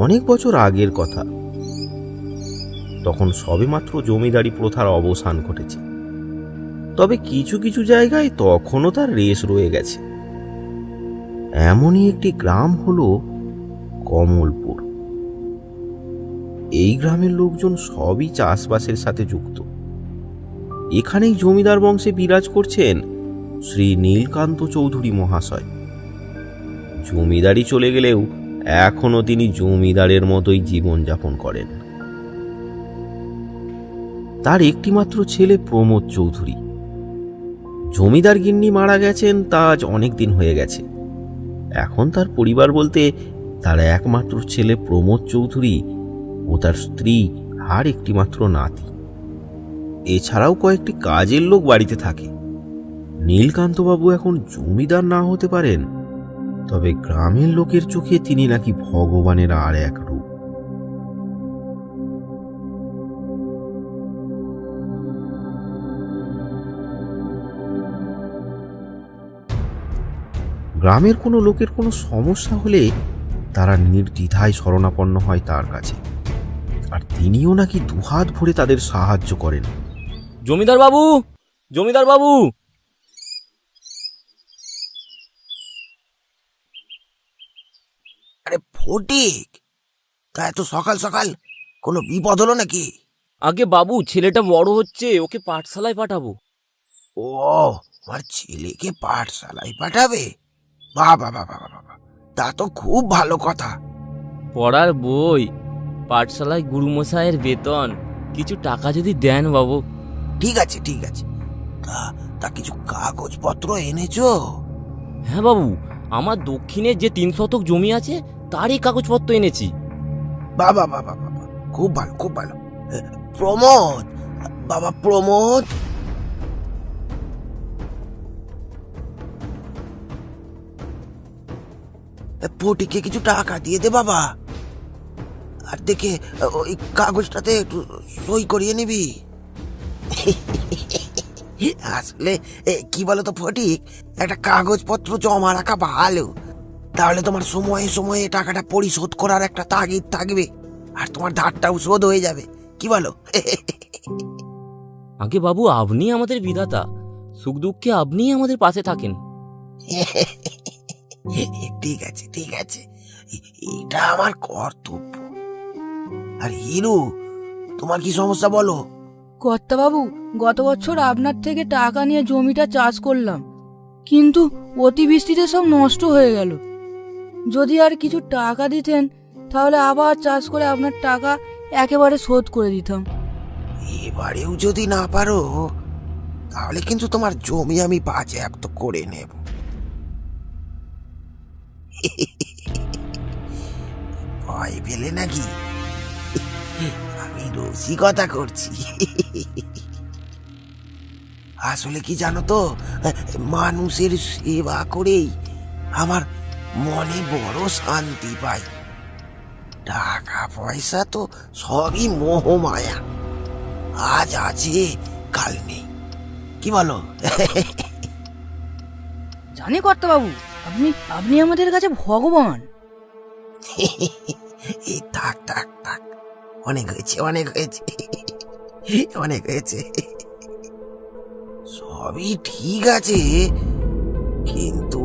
অনেক বছর আগের কথা। তখন সবেমাত্র জমিদারি প্রথার অবসান ঘটেছে, তবে কিছু কিছু জায়গায় তখনও তার রেশ রয়ে গেছে। এমনই একটি গ্রাম হলো কমলপুর। এই গ্রামের লোকজন সবই চাষবাসের সাথে যুক্ত। এখানেই জমিদার বংশে বিরাজ করছেন শ্রী নীলকান্ত চৌধুরী মহাশয়। জমিদারি চলে গেলেও এখনো তিনি জমিদারের মতোই জীবনযাপন করেন। তার একটিমাত্র ছেলে প্রমোদ চৌধুরী। জমিদার গিন্নি মারা গেছেন তা আজ অনেক দিন হয়ে গেছে। এখন তার পরিবার বলতে তার একমাত্র ছেলে প্রমোদ চৌধুরী ও তার স্ত্রী আর একটিমাত্র নাতি। এছাড়াও কয়েকটি কাজের লোক বাড়িতে থাকে। নীলকান্তবাবু এখন জমিদার না হতে পারেন, তবে গ্রামের লোকের চোখে তিনি নাকি ভগবানের আর এক রূপ। গ্রামের কোনো লোকের কোনো সমস্যা হলে তারা নির্দ্বিধায় শরণাপন্ন হয় তার কাছে, আর তিনিও নাকি দুহাত ভরে তাদের সাহায্য করেন। জমিদার বাবু, জমিদার বাবু! আরে ফটিক, তা এত সকাল সকাল কোনো বিপদ হলো নাকি? আগে বাবু, ছেলেটা বড় হচ্ছে, ওকে পাঠশালায় পাঠাবো। ও, আমার ছেলেকে পাঠশালায় পাঠাবে? বাবা বাবা বাবা, তা তো খুব ভালো কথা। পড়ার বই, পাঠশালায় গুরুমশাইয়ের বেতন, কিছু টাকা যদি দেন বাবু। ঠিক আছে ঠিক আছে, তা তা কিছু কাগজপত্র এনেছো? হ্যাঁ বাবু, আমার দক্ষিণে যে 3 শতক জমি আছে তারই কাগজপত্র এনেছি। বাবা বাবা বাবা, খুব ভালো খুব ভালো। প্রমোদ, বাবা প্রমোদ, ফটিককে কিছু টাকা দিয়ে দে বাবা, আর দেখে ওই কাগজটাতে একটু সই করিয়ে নিবি। আসলে কি বলতো ফটিক, একটা কাগজপত্র জমা রাখা ভালো, তাহলে তোমার সময়ে সময়ে টাকাটা পরিশোধ করার একটা তাগিদ থাকবে, আর তোমার ধারটাও শোধ হয়ে যাবে। কি বলো? আগে বাবু, আপনি আমাদের বিধাতা, সুখ দুঃখে আপনিই আমাদের পাশে থাকেন। ঠিক আছে ঠিক আছে, এটা আমার কর্তব্য। আর হিরু, তোমার কি সমস্যা বলো? কর্তাবাবু, গত বছর আপনার থেকে টাকা নিয়ে জমিটা চাষ করলাম, কিন্তু অতিবৃষ্টিতে সব নষ্ট হয়ে গেল। যদি আর কিছু টাকা দিতেন তাহলে আবার চাষ করে আপনার টাকা একেবারে শোধ করে দিতাম। এবারেও যদি না পারো তাহলে কিন্তু তোমার জমি আমি বাজেয়াপ্ত করে নেব। ভয় পেলে নাকি? আমি রসিকতা করছি। আসলে কি জানো তো, মানুষের সেবা করেই আমার মনে বড় শান্তি পাই। টাকা পয়সা তো সবই মোহমায়া, আজ আছে কাল নেই। কি বলো? জানি কর্তাবাবু, আপনি আপনি আমাদের কাছে ভগবান। থাক থাক থাক, অনেক হয়েছে অনেক হয়েছে অনেক হয়েছে। সবই ঠিক আছে, কিন্তু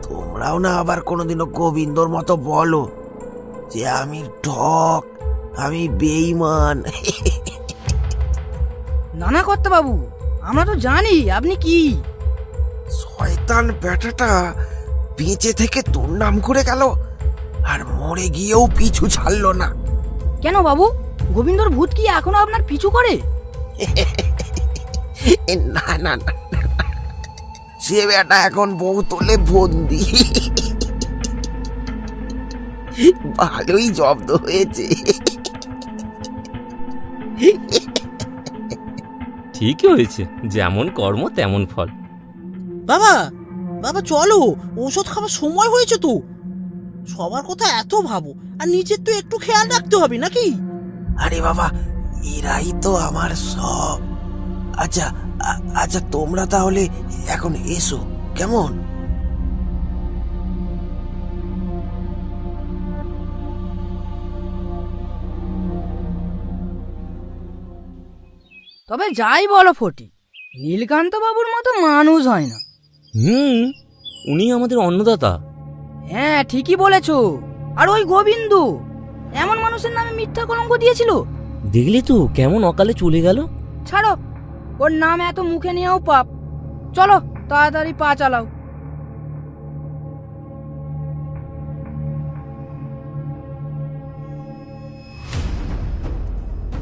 তোমরাও না আবার কোনোদিনও গোবিন্দর মতো বলো যে আমি ঠক, আমি বেঈমান। না না কর্তাবাবু, আমরা তো জানি আপনি কি। শয়তান ব্যাটাটা বেঁচে থেকে তোর নাম করে গেল, আর মরে গিয়েও পিছু ছাড়লো না। কেন বাবু, গোবিন্দর ভূত কি এখনো আপনার পিছু করে? না না না, সে বেটা এখন বউ তোলে বন্দি। ভালোই জব্দ হয়েছে। ঠিকই হয়েছে, যেমন কর্ম তেমন ফল। বাবা বাবা, চলো, ওষুধ খাবার সময় হয়েছে তো। সবার কথা এত ভাবো, আর নিজের তো একটু খেয়াল রাখতে হবে নাকি? আরে বাবা, এরাই তো আমার সব। আচ্ছা আচ্ছা, তোমরা তাহলে এখন এসো কেমন? তবে যাই বলো ফটিক, নীলকান্ত বাবুর মতো মানুষ হয় না। উনি আমাদের অন্নদাতা। হ্যাঁ ঠিকই বলেছ। আর ওই গোবিন্দ এমন মানুষের নামে মিথ্যা কলঙ্ক দিয়েছিল। দেখলি তো কেমন অকালে চলে গেল। ছাড়ো, ওর নাম এত মুখে নিয়েও পাপ। চলো তাড়াতাড়ি পা চালাও।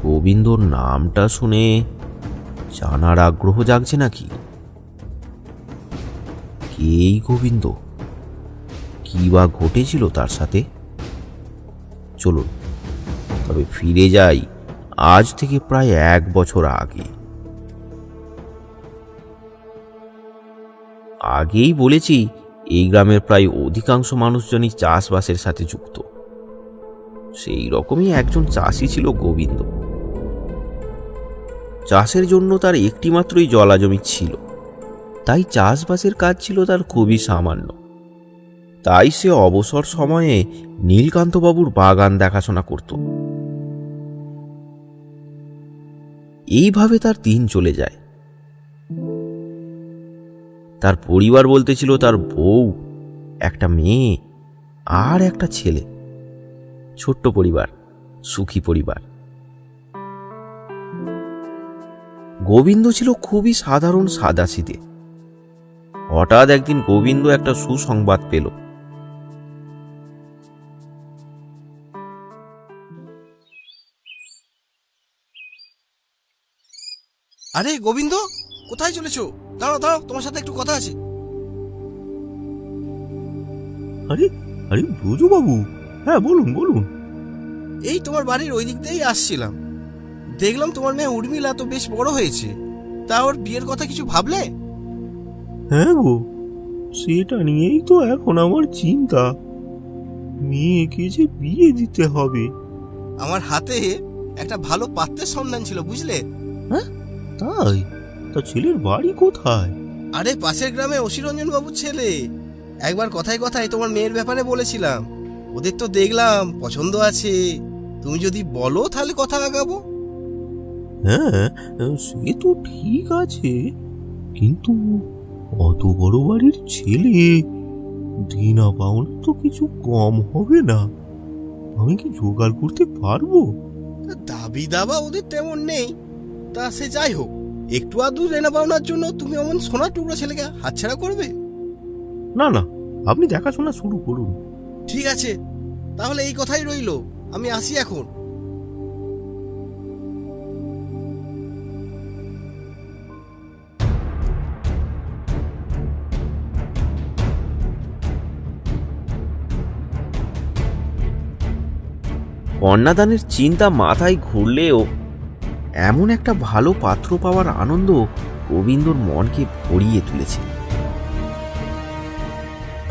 গোবিন্দর নামটা শুনে জানার আগ্রহ জাগছে নাকি? কে এই গোবিন্দ? কি বা ঘটেছিল তার সাথে? চলুন তবে ফিরে যাই আজ থেকে প্রায় 1 বছর আগে। আগেই বলেছি এই গ্রামের প্রায় অধিকাংশ মানুষজনই চাষবাসের সাথে যুক্ত। সেই রকমই একজন চাষি ছিল গোবিন্দ। চাষের জন্য তার একটি মাত্রই জলাজমি ছিল, তাই চাষবাসের কাজ ছিল তার খুবই সামান্য। তাই সে অবসর সময়ে নীলকান্তবাবুর বাগান দেখাশোনা করত। এইভাবে তার দিন চলে যায়। তার পরিবার বলতে ছিল তার বউ, একটা মেয়ে আর একটা ছেলে। ছোট্ট পরিবার, সুখী পরিবার। গোবিন্দ ছিল খুবই সাধারণ সাদাসিধে। হঠাৎ একদিন গোবিন্দ একটা সুসংবাদ পেল। আরে গোবিন্দ, কোথায় চলেছো? দাঁড়াও দাঁড়াও, তোমার সাথে একটু কথা আছে। আরে আরে ব্রজবাবু, হ্যাঁ বলুন বলুন। এই তোমার বাড়ির ওই দিক দিয়েই আসছিলাম, দেখলাম তোমার মেয়ে উর্মিলা তো বেশ বড় হয়েছে, তা ওর বিয়ের কথা কিছু ভাবলে? হ্যাঁ গো, সেটা নিয়েই তো এখন আমার চিন্তা। মেয়েকে যে বিয়ে দিতে হবে। আমার হাতে একটা ভালো পাত্রের সন্ধান ছিল, বুঝলে? তাই? তা ছেলের বাড়ি কোথায়? আরে পাশের গ্রামে অসিরঞ্জন বাবুর ছেলে। একবার কথায় কথায় তোমার মেয়ের ব্যাপারে বলেছিলাম, ওদের তো দেখলাম পছন্দ আছে। তুমি যদি বলো তাহলে কথা আগাবো। হ্যাঁ সে তো ঠিক আছে, কিন্তু অত বড় বাড়ির ছেলে, দিনা পাওনা তো কিছু কম হবে না। আমি কি জোগাড় করতে পারবো? দাবি দাবা ওদের তেমন নেই, তা সে যাই হোক, একটু আধটু দেনা পাওনার জন্য তুমি এমন সোনার টুকরো ছেলেকে হাতছাড়া করবে? না না, আপনি দেখাশোনা শুরু করুন। ঠিক আছে, তাহলে এই কথাই রইলো, আমি আসি এখন। কন্যাদানের চিন্তা মাথায় ঘুরলেও এমন একটা ভালো পাত্র পাওয়ার আনন্দ গোবিন্দর মনকে ভরিয়ে তুলেছে।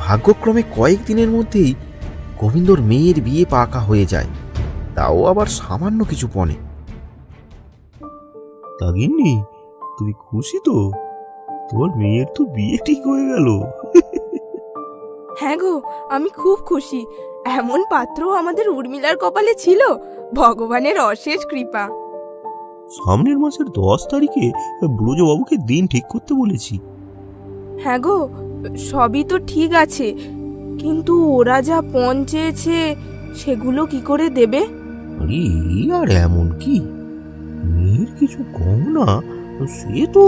ভাগ্যক্রমে কয়েকদিনের মধ্যেই গোবিন্দর মেয়ের বিয়ে পাকা হয়ে যায়, তাও আবার সামান্য কিছু পণে। তা গিন্নি, তুমি খুশি তো? তোমার মেয়ের তো বিয়ে ঠিক হয়ে গেল। হ্যাঁ গো, আমি খুব খুশি। এমন পাত্র আমাদের উর্মিলার কপালে ছিল, ভগবানের অশেষ কৃপা। সামনের মাসের 10 তারিখে ব্রজবাবুকে দিন ঠিক করতে বলেছি। হ্যাঁ গো, সবই তো ঠিক আছে, কিন্তু ওরা যা পণ চেয়েছে সেগুলো কি করে দেবে? আরে আর এমন কি, মেয়ের কিছু গহনা সে তো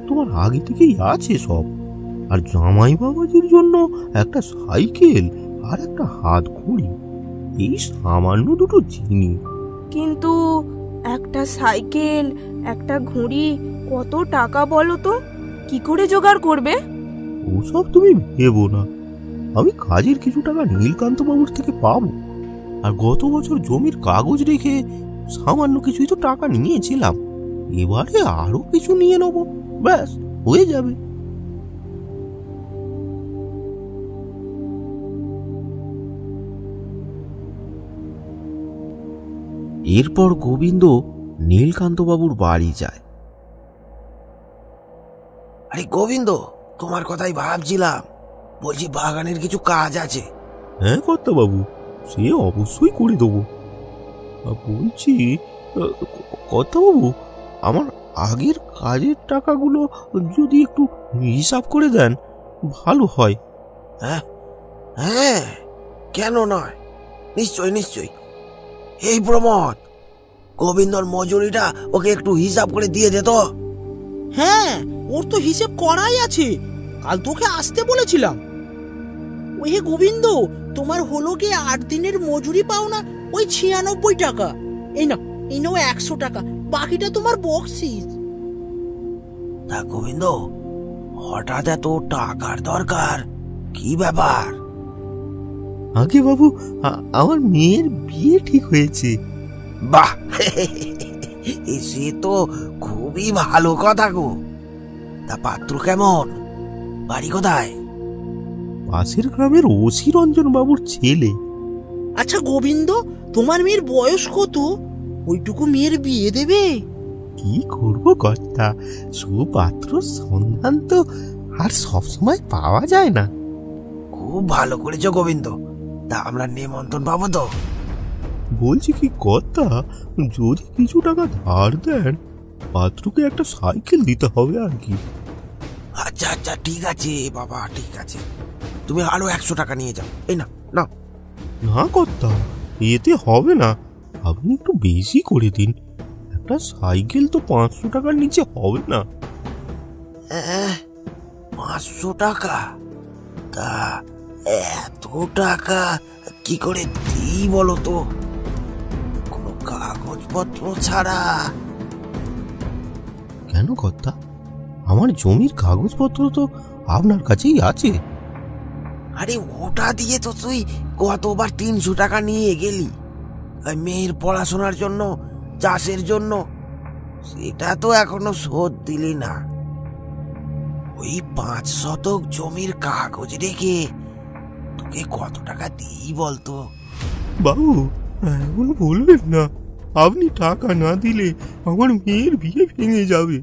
তোমার আগে থেকেই আছে সব, আর জামাই বাবাজির জন্য একটা সাইকেল আর একটা হাত ঘড়ি, এই সামান্য দুটো জিনিস। কিন্তু একটা সাইকেল, একটা ঘুড়ি, কত টাকা বলো তো? কি করে জোগাড় করবে? ওসব তুমি ভেবো না, আমি কাজের কিছু টাকা নীলকান্ত বাবুর থেকে পাবো। আর গত বছর জমির কাগজ রেখে সামান্য কিছুই তো টাকা নিয়েছিলাম, এবারে আরো কিছু নিয়ে নেবো, ব্যাস হয়ে যাবে। এরপর গোবিন্দ নীলকান্তবাবুর বাড়ি যায়। আরে গোবিন্দ, তোমার কথাই ভাবছিলাম, বলছি বাগানের কিছু কাজ আছে। হ্যাঁ কর্তাবাবু, সে অবশ্যই করে দেবো। বলছি কর্তাবাবু, আমার আগের কাজের টাকাগুলো যদি একটু হিসাব করে দেন ভালো হয়। হ্যাঁ হ্যাঁ, কেন নয়, নিশ্চয় নিশ্চয়। এই প্রমোদ, গোবিন্দর মজুরিটা ওকে একটু হিসাব করে দিয়ে দে তো। হ্যাঁ, ওর তো হিসেব করাই আছে, কাল তোকে আসতে বলেছিলাম। ওই হে গোবিন্দ, তোমার হলো গিয়ে 8 দিনের মজুরি পাও না, ওই 96 টাকা। এই নাও 100 টাকা, বাকিটা তোমার বকশিস। তা গোবিন্দ, হঠাৎ এত টাকার দরকার, কি ব্যাপার? আগে বাবু, আমার মেয়ের বিয়ে ঠিক হয়েছে। বাহ, সে তো খুবই ভালো কথা গো। তা পাত্র কেমন, বাড়ি কোথায়? পাশের গ্রামের ওসি রঞ্জন বাবুর ছেলে। আচ্ছা গোবিন্দ, তোমার মেয়ের বয়স কত? ওইটুকু মেয়ের বিয়ে দেবে? কি করব কর্তা, সুপাত্র সন্ধান তো আর সবসময় পাওয়া যায় না। খুব ভালো করেছো গোবিন্দ। তা আমরা নিমন্ত্রণ পাবো তো? বলছি কি কর্তা, যদি কিছু টাকা ধার দেন, পাত্রকে একটা সাইকেল দিতে হবে আর কি। আচ্ছা আচ্ছা, ঠিক আছে বাবা, ঠিক আছে। তুমি আরো 100 টাকা নিয়ে যাও। এই না না, না কর্তা, এতে হবে না, আপনি একটু বেশি করে দিন। একটা সাইকেল তো 500 টাকার নিচে হবে না। 500 টাকা? তা এত টাকা কি করে দিই বলো তো, কোনো কাগজপত্র ছাড়া? কেন কর্তা, আমার জমির কাগজপত্র তো আপনার কাছেই আছে। আরে ওটা দিয়ে তো তুই গতবার 300 টাকা নিয়ে গেলি, ওই মেয়ের পড়াশোনার জন্য, চাষের জন্য। সেটা তো এখনো শোধ দিলি না। ওই 5 শতক জমির কাগজ রেখে তোকে কত টাকা দিই বলতো? বাবু, এমন বলবেন না, আপনি টাকা না দিলে আমার মেয়ের বিয়ে ভেঙে যাবে।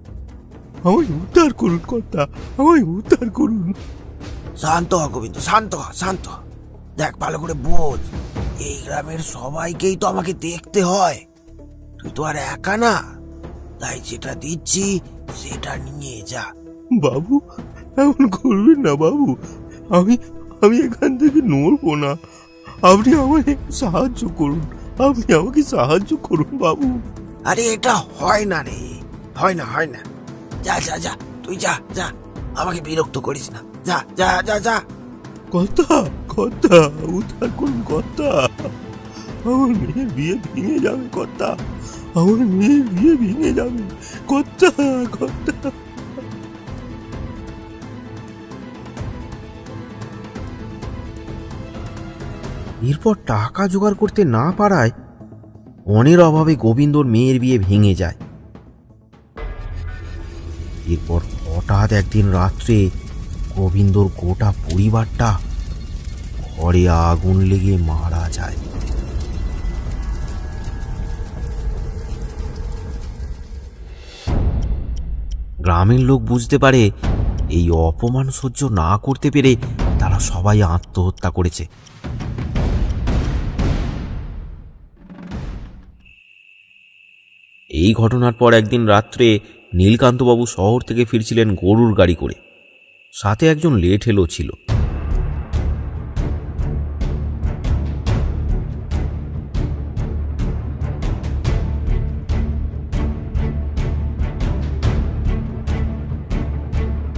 আমায় উদ্ধার করুন কর্তা, আমায় উদ্ধার করুন। শান্ত হ গোবিন্দ, শান্ত হ, শান্ত হ। দেখ, ভালো করে বোঝ, এই গ্রামের সবাইকেই তো আমাকে দেখতে হয়। তুই তো আর একা না, তাই যেটা দিচ্ছি সেটা নিয়ে যা। বাবু, এমন করবেন না বাবু, আমি আমি এখান থেকে নড়বো না। আপনি আমায় সাহায্য করুন, আপনি আমাকে সাহায্য করুন বাবু। আরে এটা হয় না রে, হয় না, হয় না। যা যা যা, তুই যা যা, আমাকে বিরক্ত করিস না। যা যা যা যা। কর্তা, কর্তা, উদ্ধার করুন কর্তা, আমার মেয়ের বিয়ে ভেঙে যাবে কর্তা, আমার মেয়ের বিয়ে ভেঙে যাবে কর্তা, কর্তা। এরপর টাকা জোগাড় করতে না পারায় অনের অভাবে গোবিন্দর মেয়ের বিয়ে ভেঙে যায়। এরপর হঠাৎ একদিন রাত্রে গোবিন্দর গোটা পরিবারটা ঘরে আগুন লেগে মারা যায়। গ্রামের লোক বুঝতে পারে এই অপমান সহ্য না করতে পেরে তারা সবাই আত্মহত্যা করেছে। এই ঘটনার পর একদিন রাত্রে নীলকান্তবাবু শহর থেকে ফিরছিলেন গরুর গাড়ি করে, সাথে একজন লেঠেলও ছিল।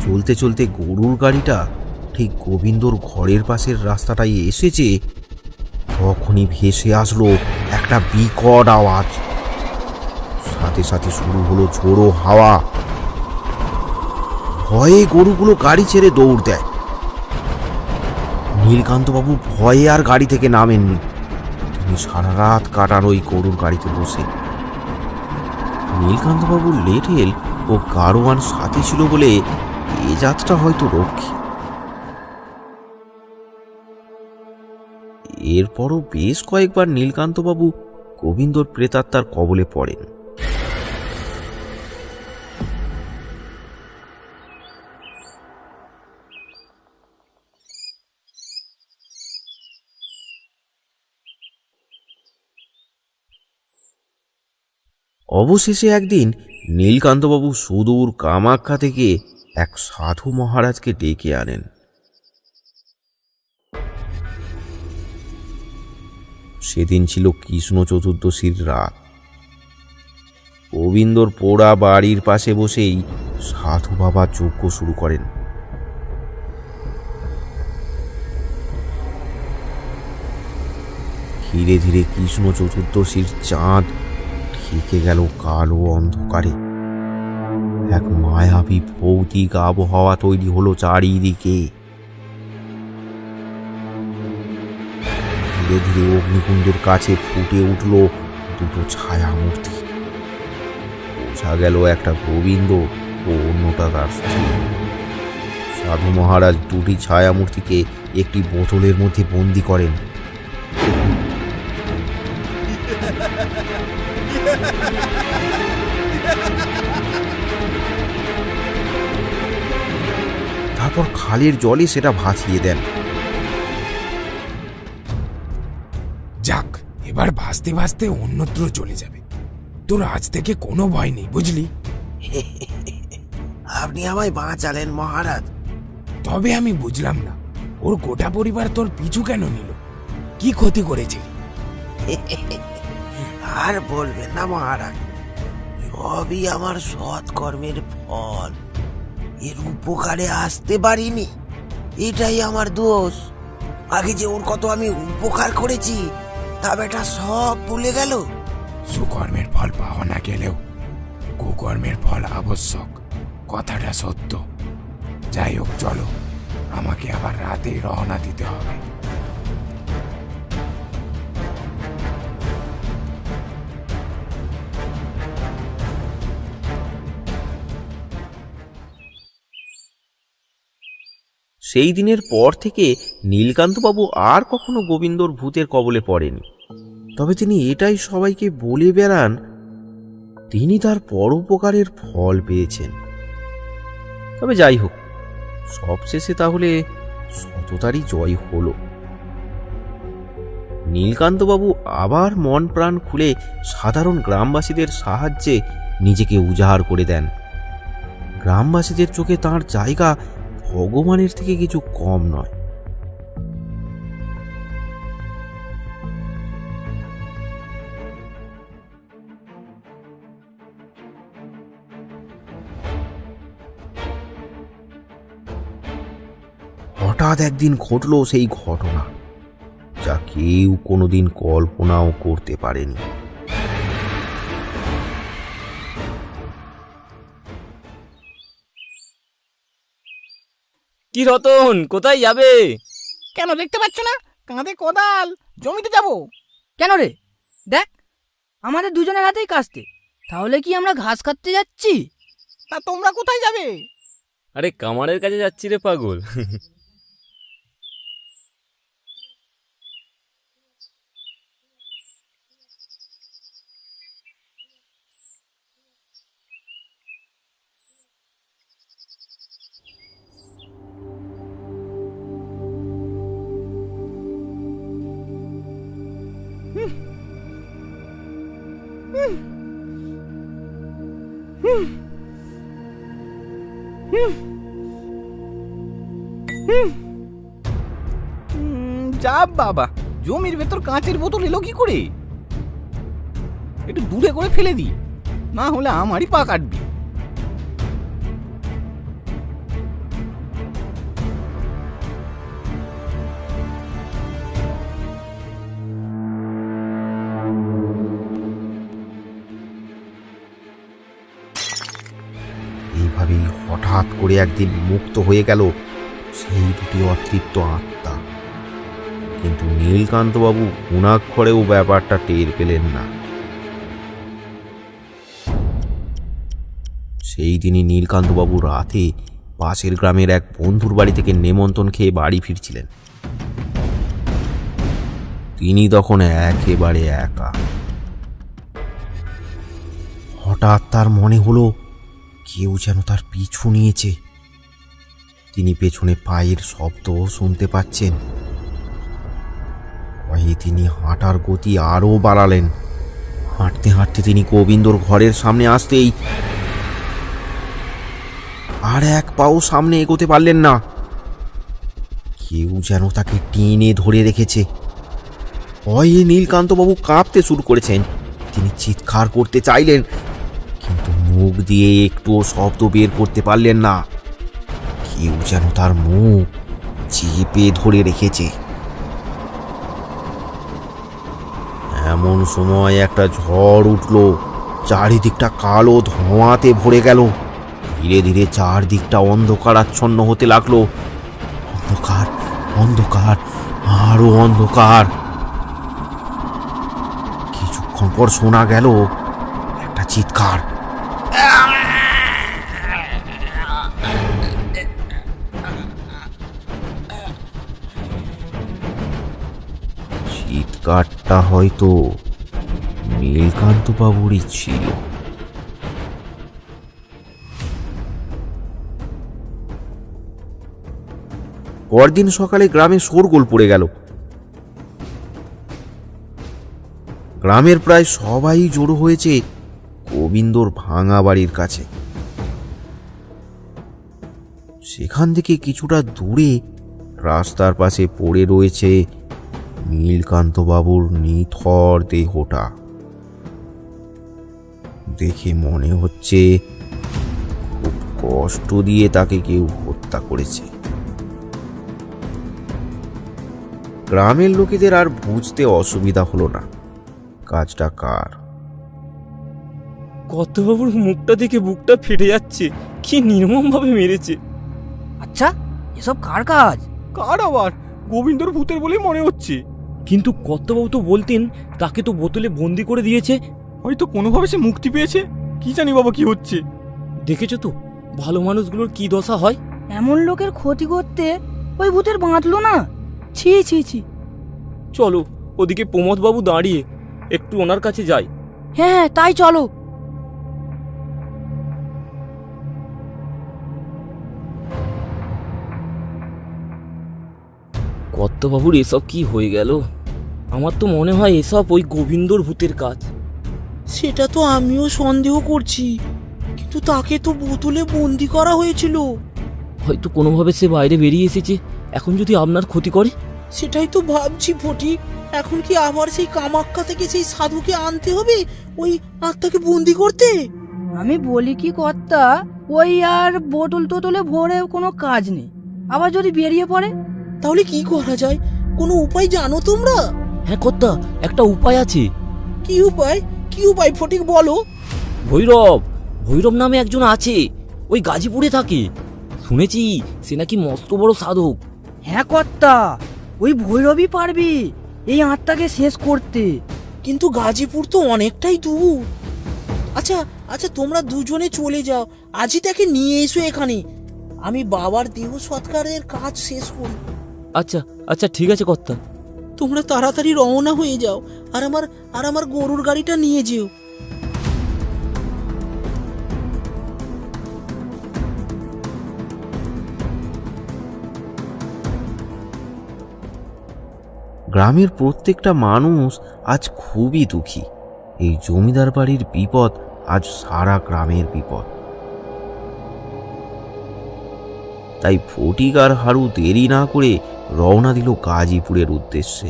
চলতে চলতে গরুর গাড়িটা ঠিক গোবিন্দর ঘরের পাশের রাস্তাটায় এসেছে, তখনই ভেসে আসলো একটা বিকট আওয়াজ। সাথে সাথে শুরু হলো ঝোড়ো হাওয়া। ভয়ে গরুগুলো গাড়ি ছেড়ে দৌড় দেয়। নীলকান্তবাবু ভয়ে আর গাড়ি থেকে নামেননি, তিনি সারা রাত কাটান ওই গরুর গাড়িতে বসে। নীলকান্তবাবুর লেঠেল ও গাড়োয়ান সাথে ছিল বলে এ যাত্রা হয়তো রক্ষী। এরপরও বেশ কয়েকবার নীলকান্তবাবু গোবিন্দর প্রেতাত্মার কবলে পড়েন। অবশেষে একদিন নীলকান্তবাবু সুদূর কামাখ্যা থেকে এক সাধু মহারাজকে ডেকে আনেন। সেদিন ছিল কৃষ্ণ চতুর্দশীর রাত। গোবিন্দর পোড়া বাড়ির পাশে বসেই সাধু বাবা যজ্ঞ শুরু করেন। ধীরে ধীরে কৃষ্ণ চতুর্দশীর চাঁদ ঢেকে গেল কালো অন্ধকারে। এক মায়াবী ভৌতিক আবহাওয়া তৈরি হলো চারিদিকে। ধীরে ধীরে অগ্নিকুণ্ডের কাছে ফুটে উঠল দুটো ছায়া মূর্তি। বোঝা গেল একটা গোবিন্দ ও অন্যটা তার স্ত্রী। সাধু মহারাজ দুটি ছায়া মূর্তিকে একটি বোতলের মধ্যে বন্দি করেন। তারপর খালের জলে সেটা ভাসিয়ে দেন। যাক, এবার ভাসতে ভাসতে অন্যত্র চলে যাবে। তোর আজ থেকে কোনো ভয় নেই, বুঝলি? আপনি আমায় বাঁচালেন মহারাজ। তবে আমি বুঝলাম না, ওর গোটা পরিবার তোর পিছু কেন নিল? কি ক্ষতি করেছিলি? আর বলবেন না মহারাজ, সবই আমার সৎকর্মের ফল। এর উপকারে আসতে পারিনি, এটাই আমার দোষ। আগে যে ওর কত আমি উপকার করেছি তা বেটা সব ভুলে গেল। সুকর্মের ফল পাওয়া না গেলেও কুকর্মের ফল আবশ্যক, কথাটা সত্য। যাই হোক, চলো, আমাকে আবার রাতে রওনা দিতে হবে। সেই দিনের পর থেকে নীলকান্তবাবু আর কখনো গোবিন্দর ভূতের কবলে পড়েনি। তবে তিনি এটাই সবাইকে বলে বেড়ান, তিনি তার পরোপকারের ফল পেয়েছেন। তবে যাই হোক, সবশেষে তাহলে সততারই জয় হলো। নীলকান্তবাবু আবার মন প্রাণ খুলে সাধারণ গ্রামবাসীদের সাহায্যে নিজেকে উজাড় করে দেন। গ্রামবাসীদের চোখে তাঁর জায়গা ভগবানের থেকে কিছু কম নয়। হঠাৎ একদিন ঘটল সেই ঘটনা, যা কেউ কোনোদিন কল্পনাও করতে পারেনি। কি রতন, কোথায় যাবে? কেন দেখতে পাচ্ছ না? কাঁধে কোদাল, জমিতে যাব। কেন রে? দেখ, আমাদের দুজনের হাতেই কাস্তে। তাহলে কি আমরা ঘাস কাটতে যাচ্ছি? তা তোমরা কোথায় যাবে? আরে কামারের কাছে যাচ্ছি রে পাগল। যা বাবা, জমির ভেতর কাঁচের বোতল এলো কি করে? একটু দূরে করে ফেলে দি, না হলে আমারই পা কাটবি। এইভাবেই হঠাৎ করে একদিন মুক্ত হয়ে গেল সেই দুটি অতৃপ্ত আত্মা। কিন্তু নীলকান্তবাবু গুণাক্ষরেও ব্যাপারটা টের পেলেন না। সেই দিনই নীলকান্তবাবু রাতে পাশের গ্রামের এক বন্ধুর বাড়ি থেকে নেমন্তন্ন খেয়ে বাড়ি ফিরছিলেন। তিনি তখন একেবারে একা। হঠাৎ তার মনে হলো কেউ যেন তার পিছু নিয়েছে। তিনি পেছনে পায়ের শব্দও শুনতে পাচ্ছেন। ভয়ে তিনি হাঁটার গতি আরও বাড়ালেন। হাঁটতে হাঁটতে তিনি গোবিন্দর ঘরের সামনে আসতেই আর এক পাও সামনে এগোতে পারলেন না। কেউ যেন তাকে টেনে ধরে রেখেছে। ভয়ে নীলকান্তবাবু কাঁপতে শুরু করেছেন। তিনি চিৎকার করতে চাইলেন, কিন্তু মুখ দিয়ে একটুও শব্দ বের করতে পারলেন না। কেউ যেন তার মুখ চেপে ধরে রেখেছে। এমন সময় একটা ঝড় উঠল। চারিদিকটা কালো ধোঁয়াতে ভরে গেল। ধীরে ধীরে চারদিকটা অন্ধকারাচ্ছন্ন হতে লাগলো। অন্ধকার, অন্ধকার, আরো অন্ধকার। কিছুক্ষণ পর শোনা গেল একটা চিৎকার। চিৎকারটা হয়তো নীলকান্তবাবুরই ছিল। পরদিন সকালে গ্রামে শোরগোল পড়ে গেল। গ্রামের প্রায় সবাই জড়ো হয়েছে গোবিন্দর ভাঙা বাড়ির কাছে। সেখান থেকে কিছুটা দূরে রাস্তার পাশে পড়ে রয়েছে নীলকান্তবাবুর নিথর দেহটা। দেখে মনে হচ্ছে খুব কষ্ট দিয়ে তাকে কেউ হত্যা করেছে। গ্রামের লোকেদের আর বুঝতে অসুবিধা হলো না কাজটা কার। কর্তাবাবুর মুখটা দেখে বুকটা ফেটে যাচ্ছে। কি নির্মম ভাবে মেরেছে। আচ্ছা, এসব কার কাজ? কার আবার? গোবিন্দর ভূতের বলেই মনে হচ্ছে। কিন্তু কর্তাবাবু তো বলতেন তাকে তো বোতলে বন্দি করে দিয়েছে। হয়তো কোনোভাবে সে মুক্তি পেয়েছে। কি জানি বাবা কি হচ্ছে। দেখেছো তো ভালো মানুষগুলোর কি দশা হয়। এমন লোকের ক্ষতি করতে ওই ভূতের বাঁধলো না। ছি ছি ছি। চলো, ওদিকে প্রমোদবাবু দাঁড়িয়ে, একটু ওনার কাছে যাই। হ্যাঁ হ্যাঁ, তাই চলো। কর্তাবাবুর এসব কি হয়ে গেল? আমার তো মনে হয় এসব ওই গোবিন্দর ভূতের কাজ। সেটা তো আমিও সন্দেহ করছি, কিন্তু তাকে তো বোতলে বন্দি করা হয়েছিল। হয়তো কোনোভাবে সে বাইরে বেরিয়ে এসেছে। এখন যদি আপনার ক্ষতি করে? সেটাই তো ভাবছি ফটিক। এখন কি আবার সেই কামাক্কা থেকে সেই সাধুকে আনতে হবে ওই আত্মাকে বন্দি করতে? আমি বলি কি কর্তা, ওই আর বোতল টোতলে ভরে কোনো কাজ নেই। আবার যদি বেরিয়ে পড়ে? তাহলে কি করা যায়? কোনো উপায় জানো তোমরা? হ্যাঁ কর্তা, একটা উপায় আছে। কি উপায়? কি উপায় ফটিক, বলো। ভৈরব, ভৈরব নামে একজন আছে, ওই গাজীপুরে থাকে। শুনেছি সে নাকি মস্ত বড় সাধক। হ্যাঁ কর্তা, ওই ভৈরবই পারবি এই আত্মাকে শেষ করতে। কিন্তু গাজীপুর তো অনেকটাই দূর। আচ্ছা আচ্ছা, তোমরা দুজনে চলে যাও, আজই তাকে নিয়ে এসো এখানে। আমি বাবার দেহ সৎকারের কাজ শেষ করি। আচ্ছা আচ্ছা, ঠিক আছে কর্তা। তোমরা তাড়াতাড়ি রওনা হয়ে যাও, আর আমার গরুর গাড়িটা নিয়ে যেও। গ্রামের প্রত্যেকটা মানুষ আজ খুবই দুঃখী। এই জমিদার বাড়ির বিপদ আজ সারা গ্রামের বিপদ। তাই ফটিক আর হারু দেরি না করে রওনা দিল গাজীপুরের উদ্দেশ্যে।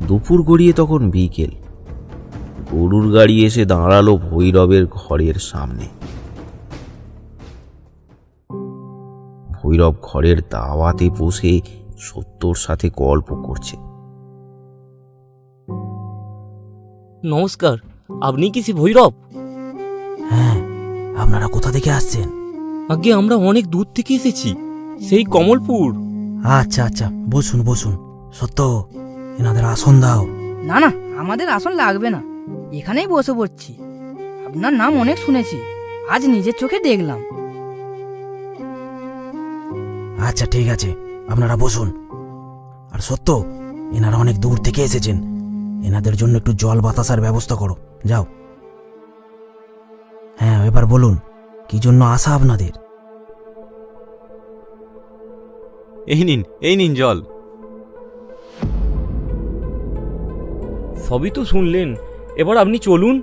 দুপুর গড়িয়ে তখন বিকেল। গরুর গাড়ি এসে দাঁড়ালো ভৈরবের ঘরের সামনে। ভৈরব ঘরের দাওয়াতে বসে সত্যর সাথে গল্প করছে। নমস্কার, আপনি কি সে ভৈরব? হ্যাঁ, আপনারা কোথা থেকে আসছেন? আগে আমরা অনেক দূর থেকে এসেছি, সেই কমলপুর। আচ্ছা আচ্ছা, বসুন বসুন। সত্য, এনাদের আসন দাও। না না, আমাদের আসন লাগবে না, এখানেই বসে পড়ছি। আপনার নাম অনেক শুনেছি, আজ নিজের চোখে দেখলাম। আচ্ছা ঠিক আছে, আপনারা বসুন। আর সত্য, এনারা অনেক দূর থেকে এসেছেন, এনাদের জন্য একটু জল বাতাসার ব্যবস্থা করো, যাও। হ্যাঁ, এবার এবার বলুন কি জন্য আসা আপনাদের? এই নিন জল। সবই তো শুনলেন, এবার আপনি চলুন।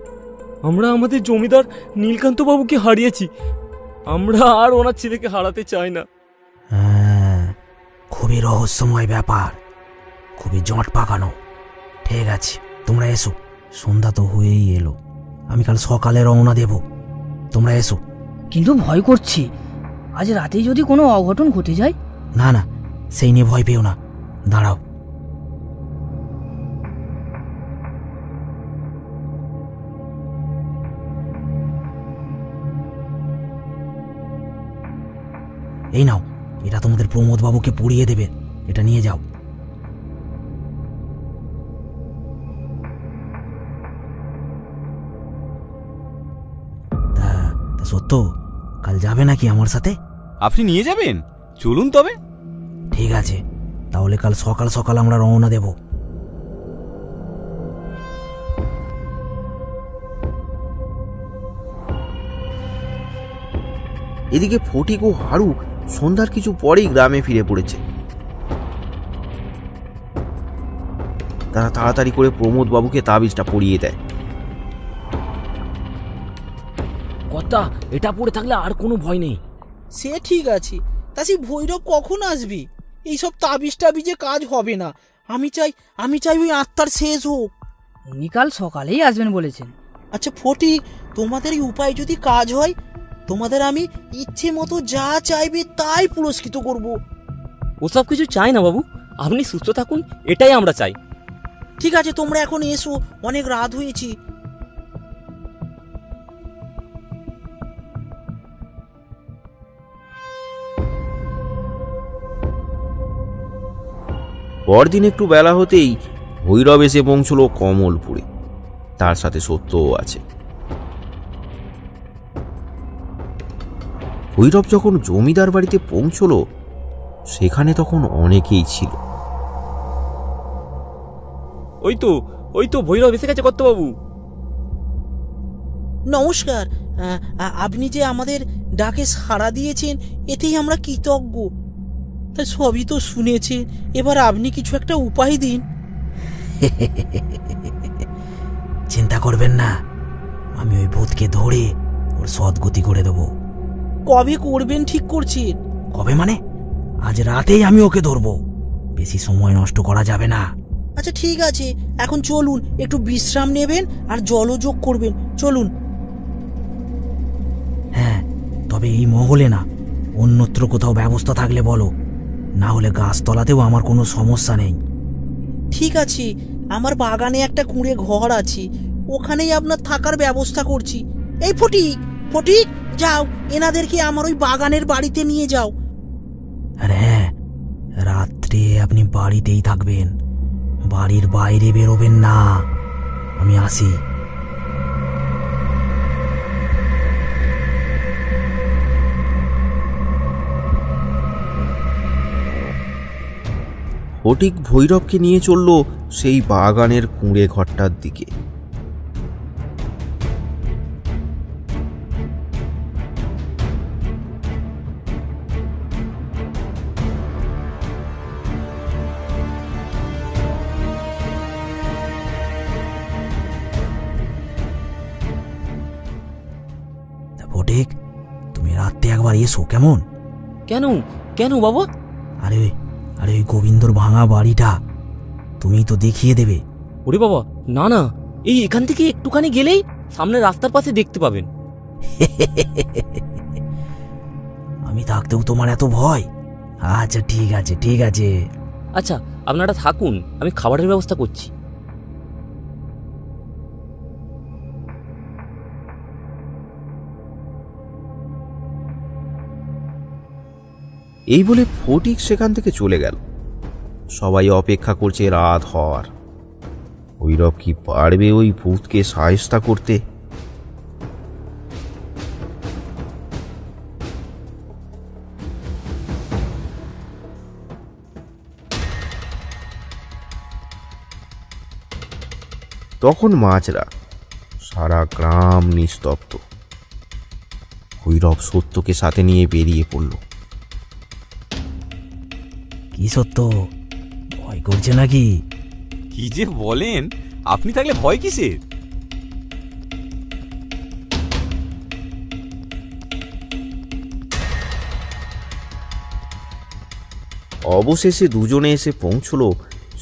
আমরা আমাদের জমিদার নীলকান্ত বাবুকে হারিয়েছি, আমরা আর ওনার ছেলেকে হারাতে চাই না। হ্যাঁ, খুবই রহস্যময় ব্যাপার, খুবই জট পাকানো। ঠিক আছে, তোমরা এসো, সন্ধ্যা তো হয়েই এলো, আমি কাল সকালে রওনা দেব, তোমরা এসো। কিন্তু ভয় করছি, আজ রাতেই যদি কোনো অঘটন ঘটে যায়। না না, সেই নিয়ে ভয় পেও না, দাঁড়াও। এই নাও, এটা তোমাদের প্রমোদ বাবুকে পুড়িয়ে দেবে, এটা নিয়ে যাও। তা সত্য, কাল যাবে নাকি আমার সাথে? আপনি নিয়ে যাবেন? চলুন তবে। ঠিক আছে, তাহলে কাল সকাল সকাল আমরা রওনা দেব। এদিকে ফটিক ও হারু সন্ধ্যার কিছু পরেই গ্রামে ফিরে পড়েছে। তারা তাড়াতাড়ি করে প্রমোদ বাবুকে তাবিজটা পরিয়ে দেয়। কথা, এটা পড়ে থাকলে আর কোনো ভয় নেই। সে ঠিক আছে, তা সেই ভৈরব কখন আসবি? এইসব তাবিজ টাবিজে কাজ হবে না। আমি চাই ওই আত্মার শেষ হোক। উনি কাল সকালেই আসবেন বলেছেন। আচ্ছা ফটিক, তোমাদের এই উপায় যদি কাজ হয়, তোমাদের আমি ইচ্ছে মতো যা চাইবে তাই পুরস্কৃত করব। ওসব কিছু চাই না বাবু, আপনি সুস্থ থাকুন, এটাই আমরা চাই। ঠিক আছে, তোমরা এখন এসো, অনেক রাত হয়েছে। পরদিন একটু বেলা হতেই ভৈরব এসে পৌঁছল কমলপুরে, তার সাথে সত্যও আছে। ভৈরব যখন জমিদার বাড়িতে পৌঁছল, সেখানে তখন অনেকেই ছিল। ওই তো ভৈরব এসে গেছে কর্তাবাবু। নমস্কার, আপনি যে আমাদের ডাকে সাড়া দিয়েছেন, এতেই আমরা কৃতজ্ঞ। তা সবই তো শুনেছেন, এবার আপনি কিছু একটা উপায় দিন। চিন্তা করবেন না, আমি ওই ভূতকে ধরে ওর সদ্গতি করে দেব। কবে করবেন ঠিক করছেন? কবে মানে? আজ রাতেই আমি ওকে ধরবো, বেশি সময় নষ্ট করা যাবে না। আচ্ছা ঠিক আছে, এখন চলুন, একটু বিশ্রাম নেবেন আর জলযোগ করবেন, চলুন। হ্যাঁ, তবে এই মহলে না, অন্যত্র কোথাও ব্যবস্থা থাকলে বলো, না হলে গাছতলাতেও আমার কোনো সমস্যা নেই। ঠিক আছে, আমার বাগানে একটা কুঁড়ে ঘর আছে, ওখানেই আপনার থাকার ব্যবস্থা করছি। এই ফটিক, ফটিক, যাও, এনাদেরকে আমার ওই বাগানের বাড়িতে নিয়ে যাও। আর হ্যাঁ, রাত্রে আপনি বাড়িতেই থাকবেন, বাড়ির বাইরে বেরোবেন না। আমি আসি। ফটিক ভৈরবকে নিয়ে চলল সেই বাগানের কুঁড়ে ঘরটার দিকে। ফটিক, তুমি রাত্রে একবার এসো, কেমন? কেন কেন বাবা? আরে আরে ওই গোবিন্দর ভাঙা বাড়িটা তুমিই তো দেখিয়ে দেবে। ওরে বাবা, না না, এই এখান থেকে একটুখানি গেলেই সামনে রাস্তার পাশে দেখতে পাবেন। আমি থাকতেও তোমার এত ভয়? আচ্ছা ঠিক আছে, ঠিক আছে। আচ্ছা আপনারা থাকুন, আমি খাবারের ব্যবস্থা করছি। এই বলে ফটিক সেখান থেকে চলে গেল। সবাই অপেক্ষা করছে রাত হওয়ার। ভৈরব কি পারবে ওই ভূতকে সায়স্তা করতে? তখন মাঝরাত, সারা গ্রাম নিস্তব্ধ। ভৈরব সত্যকে সাথে নিয়ে বেরিয়ে পড়ল। কি সত্য, ভয় করছে নাকি? কি যে বলেন, আপনি থাকলে ভয় কিসের? অবশেষে দুজনে এসে পৌঁছলো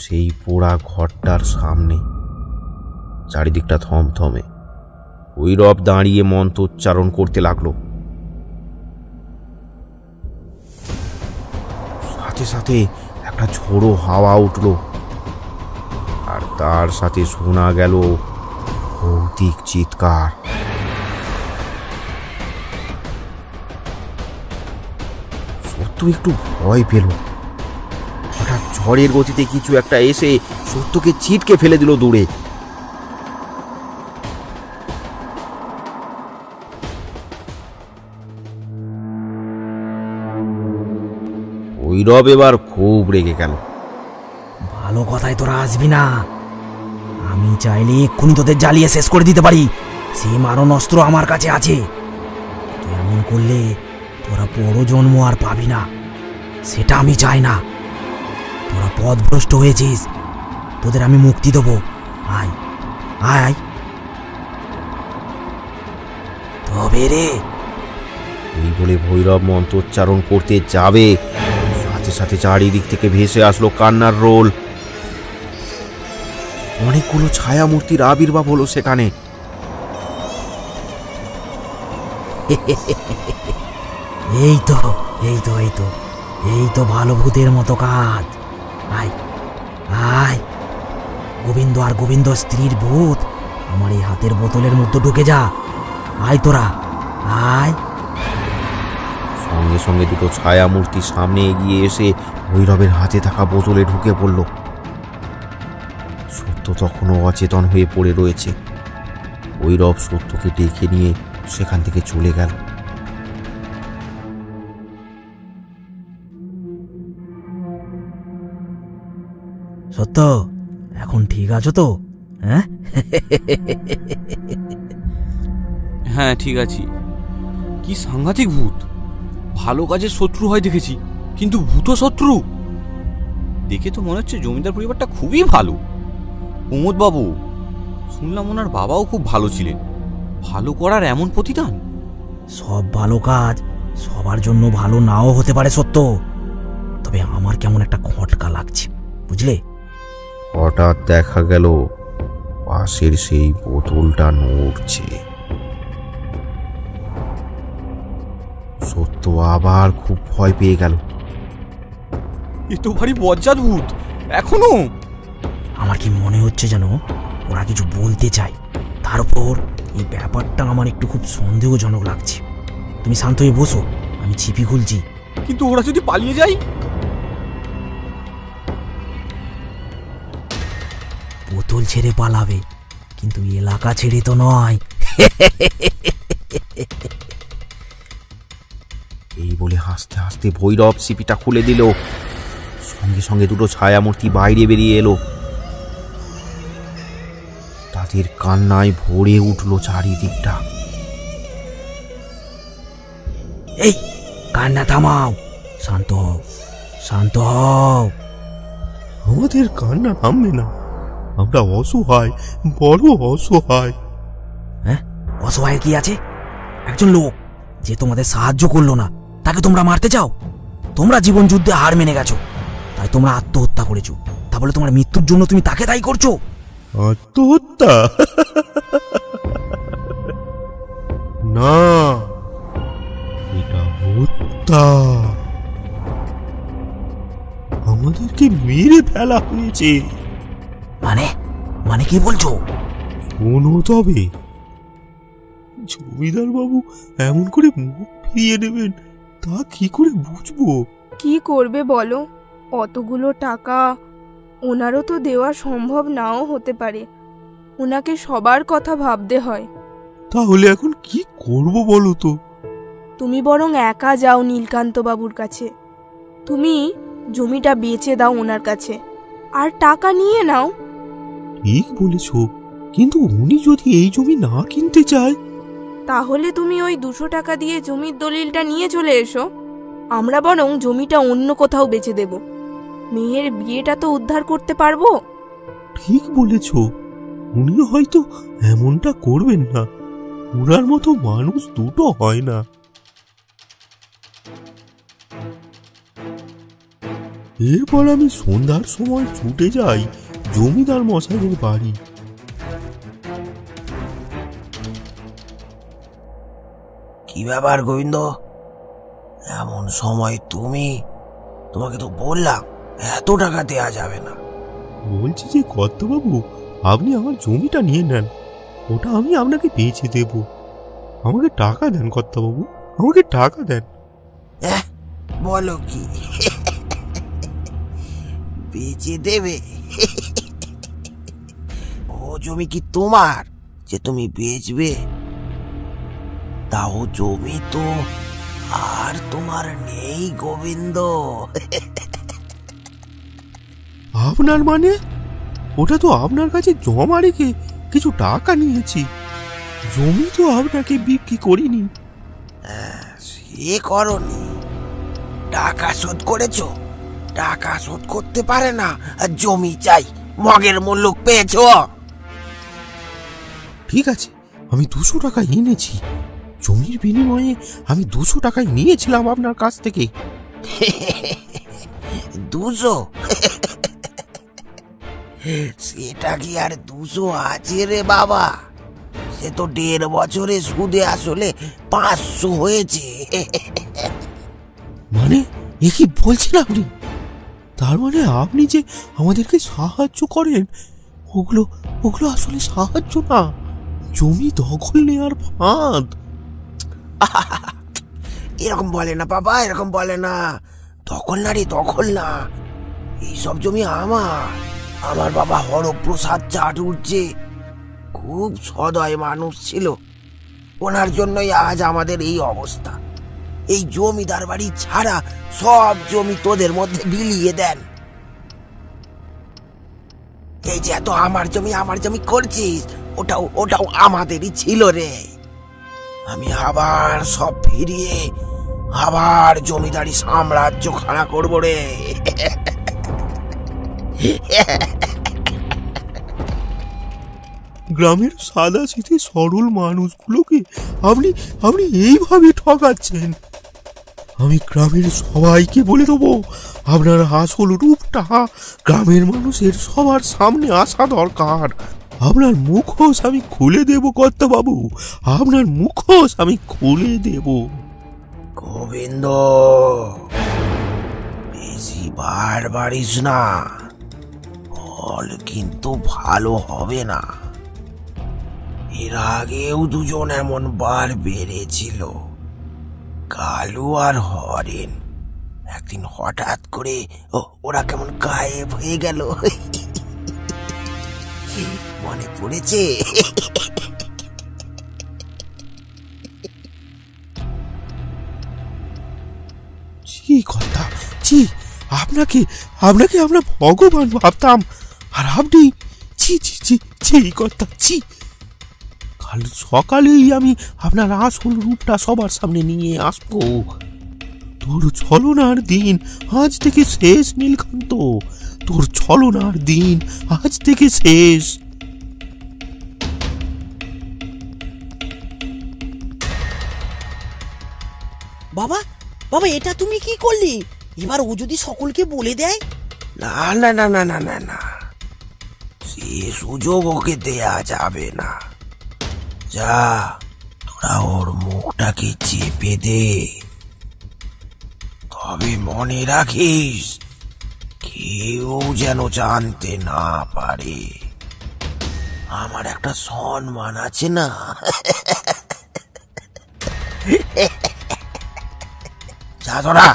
সেই পোড়া ঘরটার সামনে। চারিদিকটা থমথমে। ভৈরব দাঁড়িয়ে মন্ত্রোচ্চারণ করতে লাগলো। সাথে সাথে একটা ঝোড়ো হাওয়া উঠল, আর তার সাথে শোনা গেল ভৌতিক চিৎকার। সত্য একটু ভয় পেল। হঠাৎ ঝড়ের গতিতে কিছু একটা এসে সত্যকে ছিটকে ফেলে দিল দূরে। ভৈরব এবার খুব রেগে গেল। ভালো কথায় তোরা আসবি না। আমি চাইলে এক্ষুনি তোদের জ্বালিয়ে শেষ করে দিতে পারি। সেই মারণ অস্ত্র আমার কাছে আছে। তুই এমন করলে তোরা বড় জন্ম আর পাবি না, সেটা আমি চাই না। তোরা পথভ্রষ্ট হয়েছিস, তোদের আমি মুক্তি দেবো। আয় আয় তবে রে। এই বলে ভৈরব মন্ত্রোচ্চারণ করতে যাবে, সাথে সাথে চারিদিক থেকে ভেসে আসলো কান্নার রোল। অনেকগুলো ছায়ামূর্তির আবির্ভাব হলো সেখানে। এই তো এই তো এই তো এই তো ভালো ভূতের মতো কাজ। আয় আয়, গোবিন্দ আর গোবিন্দ স্ত্রীর ভূত আমার এই হাতের বোতলের মধ্যে ঢুকে যা। আয় তোরা আয়। সঙ্গে সঙ্গে দুটো ছায়ামূর্তি সামনে এগিয়ে এসে ভৈরবের হাতে থাকা বোতলে ঢুকে পড়ল। সত্য তখনও অচেতন হয়ে পড়ে রয়েছে। ভৈরব সত্যকে ডেকে নিয়ে সেখান থেকে চলে গেল। সত্য, এখন ঠিক আছো তো? হ্যাঁ হ্যাঁ ঠিক আছি। কি সাংঘাতিক ভূত! ভালো কাজের শত্রু হয় দেখেছি, কিন্তু ভূত শত্রু দেখে তো মনে হচ্ছে জমিদার পরিবারটা খুবই ভালো। প্রমোদ বাবু, শুনলাম ওনার বাবাও খুব ভালো ছিলেন। ভালো করার এমন প্রতিদান! সব ভালো কাজ সবার জন্য ভালো নাও হতে পারে সত্য, তবে আমার কেমন একটা খটকা লাগছে, বুঝলে? হঠাৎ দেখা গেল পাশের সেই বোতলটা নড়ছে। সত্য আবার খুব ভয় পেয়ে গেল। এ তো ভারী বজ্জাত ভূত এখনো। আমার কি মনে হচ্ছে যেন ওরা কিছু বলতে চায়। তার উপর এই ব্যাপারটা আমার একটু খুব সন্দেহজনক লাগছে। তুমি শান্ত হয়ে বসো, আমি ছিপি খুলছি। কিন্তু ওরা যদি পালিয়ে যায়? বোতল ছেড়ে পালাবে, কিন্তু এলাকা ছেড়ে তো নয়। এই বলে হাসতে হাসতে ভৈরব সিপিটা খুলে দিল। সঙ্গে সঙ্গে দুটো ছায়ামূর্তি বাইরে বেরিয়ে এলো। তাদের কান্নায় ভরে উঠল চারিদিকটা। এই কান্না থামাও, শান্ত হও, শান্ত হও। আমাদের কান্না থামবে না, আমরা অসহায়, বড় অসহায়। হ্যাঁ, অসহায় কি আছে? একজন লোক যে তোমাদের সাহায্য করলো না, তাকে তোমরা মারতে চাও? তোমরা জীবন যুদ্ধে হার মেনে গেছো, তাই তোমরা আত্মহত্যা করেছো। তা বলে তোমার মৃত্যুর জন্য তুমি তাকে দায়ী করছো? আত্মহত্যা? না, এটা হত্যা। আমাদেরকে মেরে ফেলা হয়েছে। মানে মানে কি বলছো? শোনো তবে, জমিদার বাবু এমন করে মুখ ফিরিয়ে নেবেন তা কি করে বুঝবো? কি করবে বলো? অতগুলো টাকা ওনারও তো দেওয়া সম্ভব নাও হতে পারে। ওনাকে সবার কথা ভাবতে হয়। তাহলে এখন কি করব বলো তো? তুমি বরং একা যাও নীলকান্ত বাবুর কাছে। তুমি জমিটা বেচে দাও ওনার কাছে, আর টাকা নিয়ে নাও। ঠিক বলেছ, কিন্তু উনি যদি এই জমি না কিনতে চায়? তাহলে তুমি ওই 200 টাকা দিয়ে জমির দলিলটা নিয়ে চলে এসো। আমরা বরং জমিটা অন্য কোথাও বেচে দেব। মেয়ের বিয়েটা তো উদ্ধার করতে পারবো। ঠিক বলেছ, উনি হয়তো এমনটা করবেন না। ওনার মতো মানুষ দুটো হয় না। এরপর আমি সন্ধ্যার সময় ছুটে যাই জমিদার মশাইয়ের বাড়ি। কি ব্যাপার গোবিন্দ, এমন সময় তোমাকে তো বললাম এত টাকা দেয়া যাবে না। বলছি যে কর্তাবাবু, আপনি আমার জমিটা নিয়ে নেন, ওটা আমি আপনাকে বেচে দেব। আমাকে টাকা দেন কর্তাবাবু, আমাকে টাকা দেন। বলো কি, বেচে দেবে? ও জমি কি তোমার যে তুমি বেচবে? তাও জমি তো আর তোমার নেই গোবিন্দ। আপনার মানে? ওটা তো আপনার কাছে জমা রেখে কিছু টাকা নিয়েছি, জমি তো আপনাকে বিক্রি করিনি। সে করনি, টাকা শোধ করেছো। টাকা শোধ করতে পারে না আর জমি চাই, মগের মূল্য পেয়েছো। ঠিক আছে, আমি 200 টাকা এনেছি। জমির বিনিময়ে আমি 200 টাকায় নিয়েছিলাম আপনার কাছ থেকে। 200? সেটা কি আর 200 আছে রে বাবা? সে তো 1.5 বছরে সুদে আসলে 500 হয়েছে। মানে এ কি বলছেন আপনি? তার মানে আপনি যে আমাদেরকে সাহায্য করেন, ওগুলো আসলে সাহায্য না, জমি দখল নেওয়ার ফাঁদ। এরকম বলে না বাবা, এরকম বলে না। দখল না রে, দখল না। এইসব জমি আমার বাবা হরপ্রসাদ চাটুর্যে খুব সদয় মানুষ ছিল। ওনার জন্যই আজ আমাদের এই অবস্থা। এই জমিদার বাড়ি ছাড়া সব জমি তোদের মধ্যে বিলিয়ে দেন। এই যে এত আমার জমি করছিস, ওটাও আমাদেরই ছিল রে। আমি আবার সব ফিরিয়ে আবার জমিদারি সাম্রাজ্য খাড়া করবো রে। গ্রামের সাদা সিধে সরল মানুষগুলোকে আপনি এইভাবে ঠকাচ্ছেন। আমি গ্রামের সবাইকে বলে দেবো আপনার আসল রূপটা গ্রামের মানুষের সবার সামনে আসা দরকার। আপনার মুখোশ আমি খুলে দেব কর্তাবাবু, আপনার মুখোশ আমি খুলে দেব। গোবিন্দ, বেশি বাড়িস না, ফল কিন্তু ভালো হবে না। এর আগেও দুজন এমন বার বেড়েছিল, কালু আর হরেন। একদিন হঠাৎ করে ওরা কেমন গায়েব হয়ে গেল, মনে পড়েছে? ছি কথা, ছি, আপনাকে আমরা ভগবান ভাবতাম, আর আপনি ছি ছি ছি ছি কথা, ছি। কাল সকালেই আমি আপনার আসল রূপটা সবার সামনে নিয়ে আসবো। তোর ছলনার দিন আজ থেকে শেষ নীলকান্ত, তোর ছলনার দিন আজ থেকে শেষ। বাবা, এটা তুমি কি করলি? এবার ও যদি সকলকে বলে দেয়? না না না না না না না, সে সুযোগ ওকে দেয়া যাবে না। যা, তোরা ওর মুখটাকে চেপে দে। তবে মনে রাখিস, কেউ যেন জানতে না পারে। আমার একটা সম্মান আছে না। যা তোরা।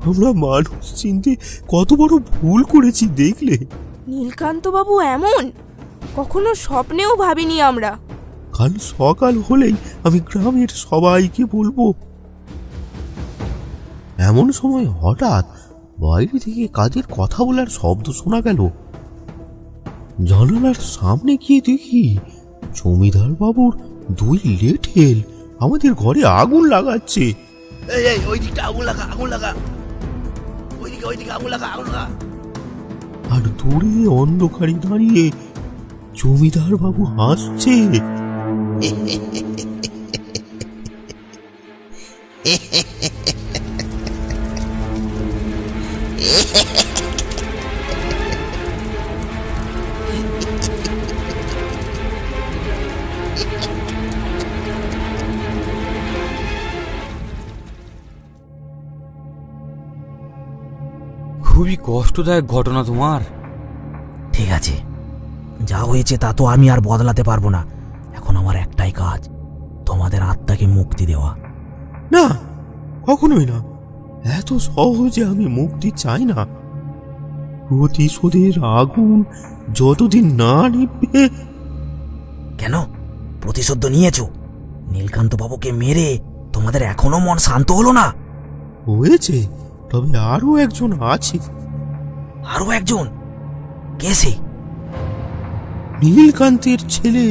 আমরা মানুষ চিনতে কত বড় ভুল করেছি দেখলে। নীলকান্ত বাবু এমন কখনো স্বপ্নেও ভাবিনি আমরা। কাল সকাল হলেই আমি গ্রামের সবাইকে বলবো। এমন সময় হঠাৎ বাইরে থেকে কাজের কথা বলার শব্দ শোনা গেল। জানালার সামনে গিয়ে দেখি জমিদার বাবুর 2 লেঠেল আমাদের ঘরে আগুন লাগাচ্ছে। এই এই ওই দিকটা আগুন লাগা, আগুন লাগা, ওইদিকে আগুন লাগা, আগুন লাগা। আর দূরে অন্ধকারে দাঁড়িয়ে জমিদার বাবু হাসছে। খুবই কষ্টদায়ক ঘটনা তোমার। ঠিক আছে, যা হয়েছে তা তো আমি আর বদলাতে পারবো না। এখন আমার একটাই কাজ, তোমাদের আত্মাকে মুক্তি দেওয়া। না, কখনোই না। এত সহজে আমি মুক্তি চাই না। প্রতিশোধের আগুন যতদিন না নিবে। কেন? প্রতিশোধ নিয়েছো? নীলকান্ত বাবুকে মেরে তোমাদের এখনো মন শান্ত হলো না? হয়েছে, তবে আরো একজন আছে। আরো একজন? কে সে? নীলকান্তের ছেলে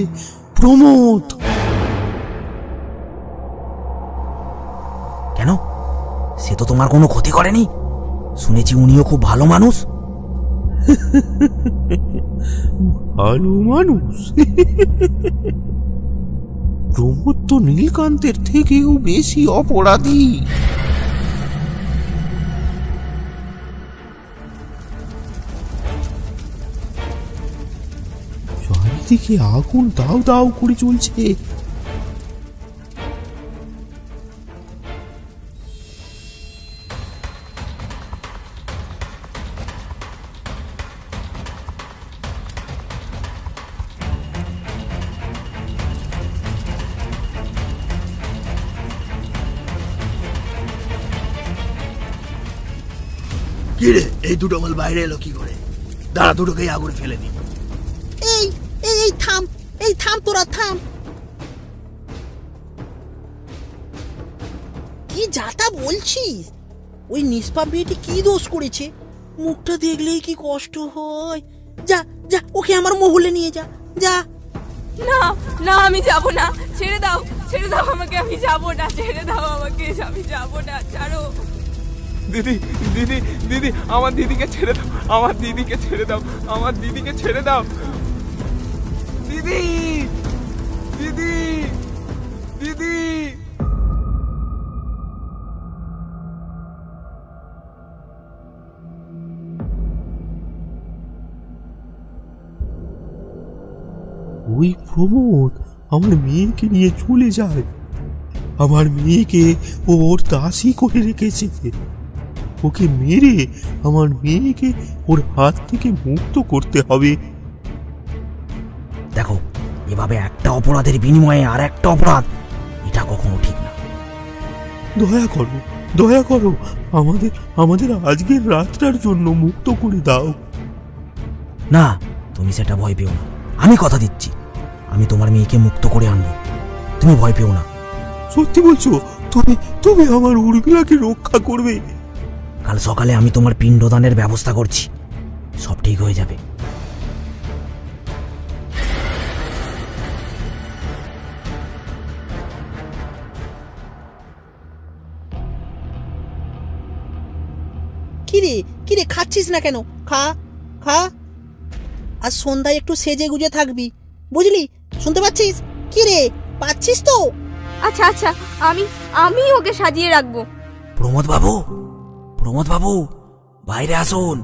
প্রমোদ। কেন? সে তো তোমার কোনো ক্ষতি করেনি। শুনেছি উনিও খুব ভালো মানুষ। ভালো মানুষ? প্রমোদ তো নীলকান্তের থেকেও বেশি অপরাধী। চারিদিকে আগুন দাউ দাউ করে চলছে। কিরে, এই দুটো মাল বাইরে এলো কি করে? দাঁড়া, দুটোকেই আগুনে ফেলে নি। এই এই এই থাম, এই থাম, তোরা থাম। কি যাতা বলছিস? ওই নিষ্পাপ মেয়েটি কি দোষ করেছে? মুখটা দেখলেই কি কষ্ট হয়। যা যা, ওকে আমার মহলে নিয়ে যা, যা। না না, আমি যাব না, ছেড়ে দাও, ছেড়ে দাও আমাকে, আমি যাব না, ছেড়ে দাও আমাকে, আমি যাব না, ছাড়ো। দিদি দিদি দিদি, আমার দিদিকে ছেড়ে দাও, আমার দিদিকে ছেড়ে দাও, আমার দিদিকে ছেড়ে দাও। দিদি দিদি দিদি। ওই প্রমোদ আমার মেয়েকে নিয়ে চলে যায়। আমার মেয়েকে ওর দাসী করে রেখেছে। ওকে মেরে আমার মেয়েকে ওর হাত থেকে মুক্ত করতে হবে। দেখো, এভাবে একটা অপরাধের বিনিময়ে আর একটা অপরাধ, এটা কখনো ঠিক না। দয়া করো, দয়া করো, আমাদের আমাদের আজকের রাতটার জন্য মুক্ত করে দাও। না, তুমি সেটা ভয় পেও না। আমি কথা দিচ্ছি, আমি তোমার মেয়েকে মুক্ত করে আনবো। তুমি ভয় পেও না। সত্যি বলছো? তুমি তুমি আমার উর্মিলাকে রক্ষা করবে? কাল সকালে আমি তোমার পিণ্ডদানের ব্যবস্থা করছি, সব ঠিক হয়ে যাবে। কিরে কিরে, খাচ্ছিস না কেন? খা খা। আর সন্ধ্যায় একটু সেজে গুজে থাকবি, বুঝলি? শুনতে পাচ্ছিস? কিরে, পাচ্ছিস তো? আচ্ছা আচ্ছা, আমি ওকে সাজিয়ে রাখবো। প্রমোদ বাবু, প্রমোদ বাবু, বাইরে আসুন।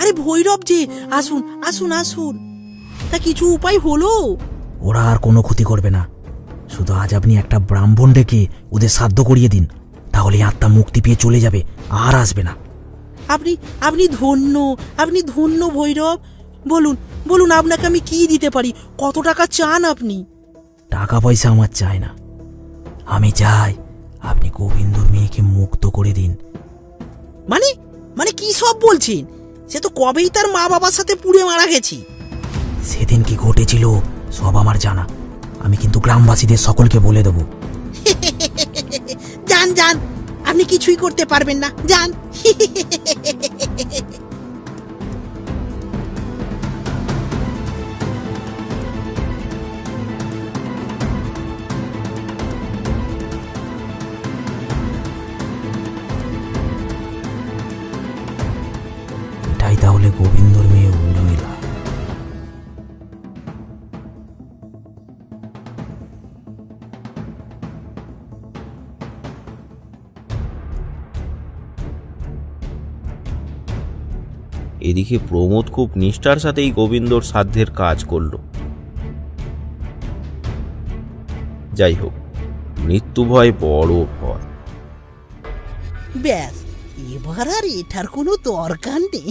আরে ভৈরব যে, আসুন আসুন আসুন। তা কিছু উপায় হলো? ওরা আর কোনো ক্ষতি করবে না। শুধু আজ আপনি একটা ব্রাহ্মণ ডেকে ওদের সাধ্য করিয়ে দিন, তাহলে আত্মা মুক্তি পেয়ে চলে যাবে, আর আসবে না। আপনি আপনি ধন্য, আপনি ধন্য ভৈরব। বলুন বলুন, আপনাকে আমি কি দিতে পারি? কত টাকা চান আপনি? টাকা পয়সা আমার চাই না, আমি চাই আপনি গোবিন্দর মেয়েকে মুক্ত করে দিন। মানে মানে কি সব বলছেন? সে তো কবেই তার মা বাবার সাথে পুড়ে মারা গেছি। সেদিন কি ঘটেছিল সব আমার জানা। আমি কিন্তু গ্রামবাসীদের সকলকে বলে দেবো। যান যান, আপনি কিছুই করতে পারবেন না, যান। এটাই তাহলে গোবিন্দর মেয়ে উর্মিলা। এদিকে প্রমোদ খুব নিষ্ঠার সাথেই গোবিন্দর সাধ্যের কাজ করল। যাই হোক, মৃত্যু ভয় বড় ভয়। ব্যাস, এবার আর এটার কোনো দরকার নেই।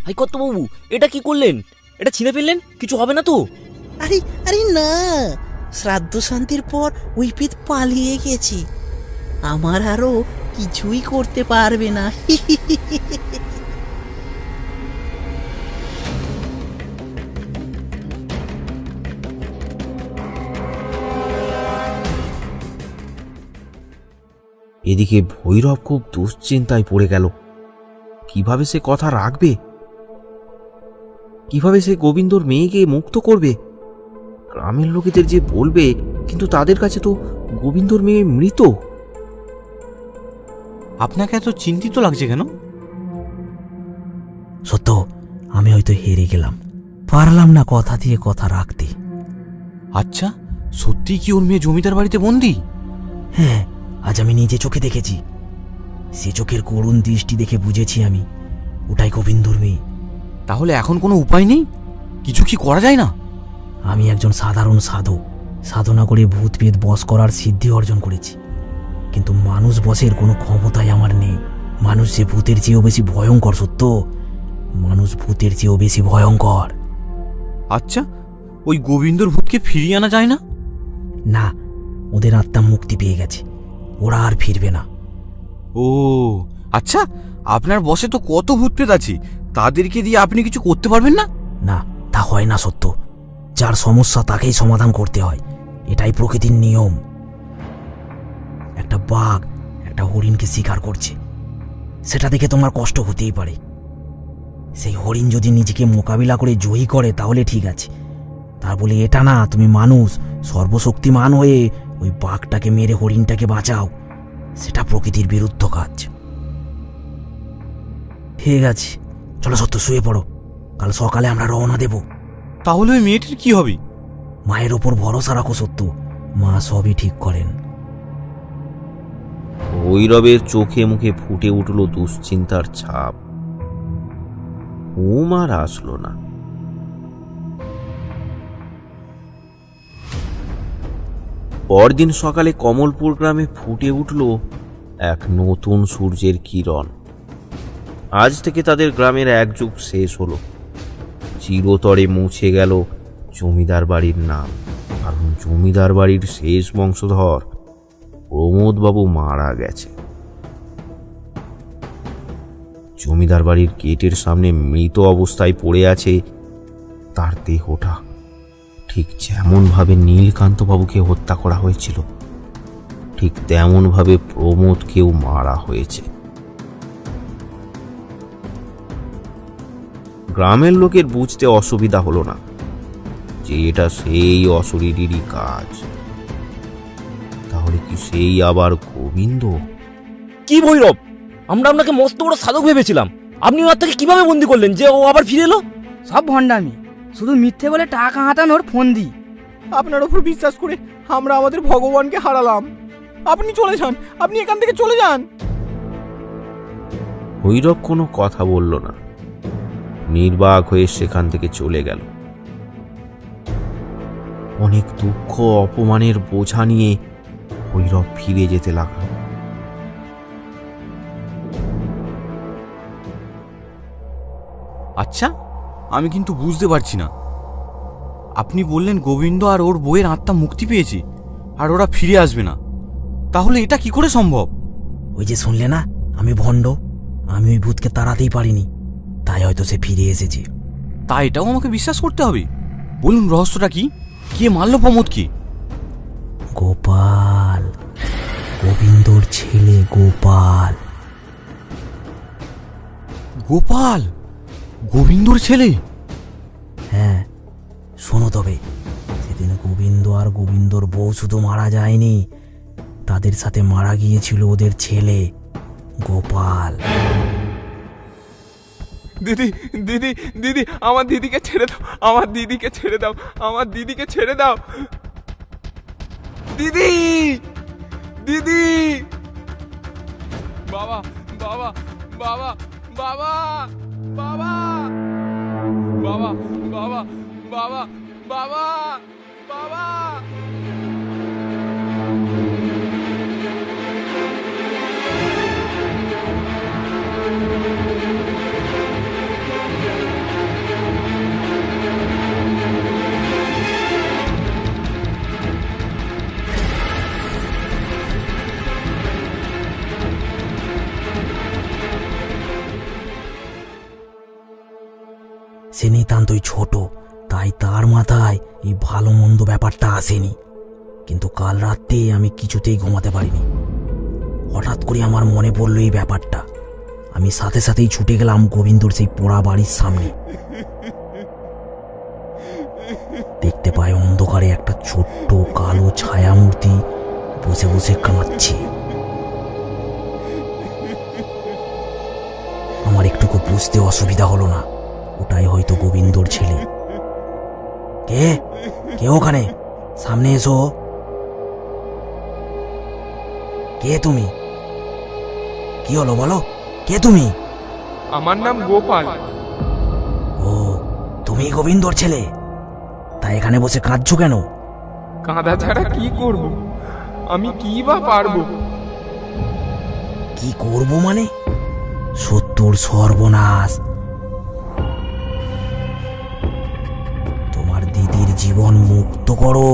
হাই কর্তাবাবু, এটা কি করলেন? এটা ছিঁড়ে ফেললেন, কিছু হবে না তো? আরে আরে না, শ্রাদ্ধ শান্তির পর ওই পেট পালিয়ে গেছে, আমার আরো কিছুই করতে পারবে না। এদিকে ভৈরব খুব দুশ্চিন্তায় পড়ে গেল। কিভাবে সে কথা রাখবে? কিভাবে সে গোবিন্দর মেয়েকে মুক্ত করবে? গ্রামের লোকেদের যে বলবে, কিন্তু তাদের কাছে তো গোবিন্দর মেয়ে মৃত। আপনাকে এত চিন্তিত লাগছে কেন? সত্য, আমি হয়তো হেরে গেলাম, পারলাম না কথা দিয়ে কথা রাখতে। আচ্ছা, সত্যি কি ওর মেয়ে জমিদার বাড়িতে বন্দি? হ্যাঁ, আজ আমি নিজে চোখে দেখেছি। সে চোখের করুণ দৃষ্টি দেখে বুঝেছি আমি ওটাই গোবিন্দর মেয়ে। তাহলে এখন কোনো উপায় নেই? কিছু কি করা যায় না? আমি একজন সাধারণ সাধক, সাধনা করে ভূত পেত বশ করার সিদ্ধি অর্জন করেছি, কিন্তু মানুষ বশের কোনো ক্ষমতাই আমার নেই। মানুষ যে ভূতের চেয়েও বেশি ভয়ঙ্কর। সত্য, মানুষ ভূতের চেয়েও বেশি ভয়ঙ্কর। আচ্ছা, ওই গোবিন্দর ভূতকে ফিরিয়ে আনা যায় না? না, ওদের আত্মা মুক্তি পেয়ে গেছে, ওরা আর ফিরবে না। ও আচ্ছা, আপনার বসে তো কত ভূত প্রেত আছে, তাদেরকে দিয়ে আপনি কিছু করতে পারবেন না? না, তা হয় না সত্য। যার সমস্যা তাকেই সমাধান করতে হয়, এটাই প্রকৃতির নিয়ম। একটা বাঘ একটা হরিণকে শিকার করছে, সেটা দেখে তোমার কষ্ট হতেই পারে। সেই হরিণ যদি নিজেকে মোকাবিলা করে জয়ী করে তাহলে ঠিক আছে, তার বলে এটা না তুমি মানুষ সর্বশক্তিমান হয়ে ওই বাঘটাকে মেরে হরিণটাকে বাঁচাও। সেটা প্রকৃতির বিরুদ্ধ কাজ। ঠিক আছে, চলো সত্য, শুয়ে পড়ো, কাল সকালে আমরা রওনা দেব। তাহলে ওই মেয়েটির কি হবে? মায়ের ওপর ভরসা রাখো সত্য, মা সবই ঠিক করেন। ভৈরবের চোখে মুখে ফুটে উঠল দুশ্চিন্তার ছাপ। ঘুম আর আসলো না। পরদিন সকালে কমলপুর গ্রামে ফুটে উঠল এক নতুন সূর্যের কিরণ। আজ থেকে তাদের গ্রামের এক যুগ শেষ হলো। চিরতরে মুছে গেল জমিদার বাড়ির নাম, কারণ জমিদার বাড়ির শেষ বংশধর প্রমোদবাবু মারা গেছে। জমিদার বাড়ির গেটের সামনে মৃত অবস্থায় পড়ে আছে তার দেহটা, ঠিক যেমনভাবে নীলকান্তবাবুকে হত্যা করা হয়েছিল, ঠিক তেমনভাবে প্রমোদকেও মারা হয়েছে। গ্রামের লোকের বুঝতে অসুবিধা হলো না যে এটা সেই অশরীরই কাজ। তাহলে কি সেই আবার গোবিন্দ? কি ভৈরব, আমরা আপনাকে মস্ত বড় সাধক ভেবেছিলাম, আপনি ওর থেকে কিভাবে বন্দি করলেন যে ও আবার ফিরে এলো? সব ভণ্ডামি, শুধু মিথ্যে বলে টাকা হাতানোর ফন্দি। আপনার উপর বিশ্বাস করে আমরা আমাদের ভগবানকে হারালাম। আপনি চলে যান, আপনি এখান থেকে চলে যান। ভৈরব কোনো কথা বলল না, নির্বাক হয়ে সেখান থেকে চলে গেল। অনেক দুঃখ অপমানের বোঝা নিয়ে ভৈরব ফিরে যেতে লাগল। আচ্ছা, আমি কিন্তু বুঝতে পারছি না। আপনি বললেন গোবিন্দ আর ওর বউয়ের আত্মা মুক্তি পেয়েছে আর ওরা ফিরে আসবে না, তাহলে এটা কি করে সম্ভব? ওই যে শুনলে না, আমি ভণ্ড, আমি ওই ভূতকে তাড়াতেই পারিনি। হয়তো সে ফিরে এসেছে। তা এটাও আমাকে বিশ্বাস করতে হবে? বলুন রহস্যটা কি? কে মারলো প্রমোদকে? গোপাল, গোবিন্দর ছেলে গোপাল। গোপাল গোবিন্দর ছেলে? হ্যাঁ, শোনো তবে, সেদিন গোবিন্দ আর গোবিন্দর বউ শুধু মারা যায়নি, তাদের সাথে মারা গিয়েছিল ওদের ছেলে গোপাল। দিদি দিদি দিদি আমার দিদিকে ছেড়ে দাও, আমার দিদিকে ছেড়ে দাও, আমার দিদিকে ছেড়ে দাও। দিদি দিদি বাবা বাবা বাবা বাবা বাবা বাবা বাবা বাবা বাবা বাবা। সে নিতান্তই ছোট, তাই তার মাথায় এই ভালো মন্দ ব্যাপারটা আসেনি। কিন্তু কাল রাতে আমি কিছুতেই ঘুমাতে পারিনি। হঠাৎ করে আমার মনে পড়লো এই ব্যাপারটা। আমি সাথে সাথেই ছুটে গেলাম গোবিন্দর সেই পোড়া বাড়ির সামনে। দেখতে পাই অন্ধকারে একটা ছোট্ট কালো ছায়া মূর্তি বসে বসে কাঁদছে। আমার একটুকু বুঝতে অসুবিধা হলো না, ওটাই হয়তো গোবিন্দর ছেলে। কে কে ওখানে? সামনে এসো। কে তুমি? কি হলো বলো, কে তুমি? আমার নাম গোপাল। ও, তুমি গোবিন্দর ছেলে? তা এখানে বসে কাঁদছো কেন? কাঁদা ছাড়া কি করব? আমি কি বা পারবো? কি করব মানে? সত্যর সর্বনাশ। তোমার দিদির জীবন মুক্ত করো।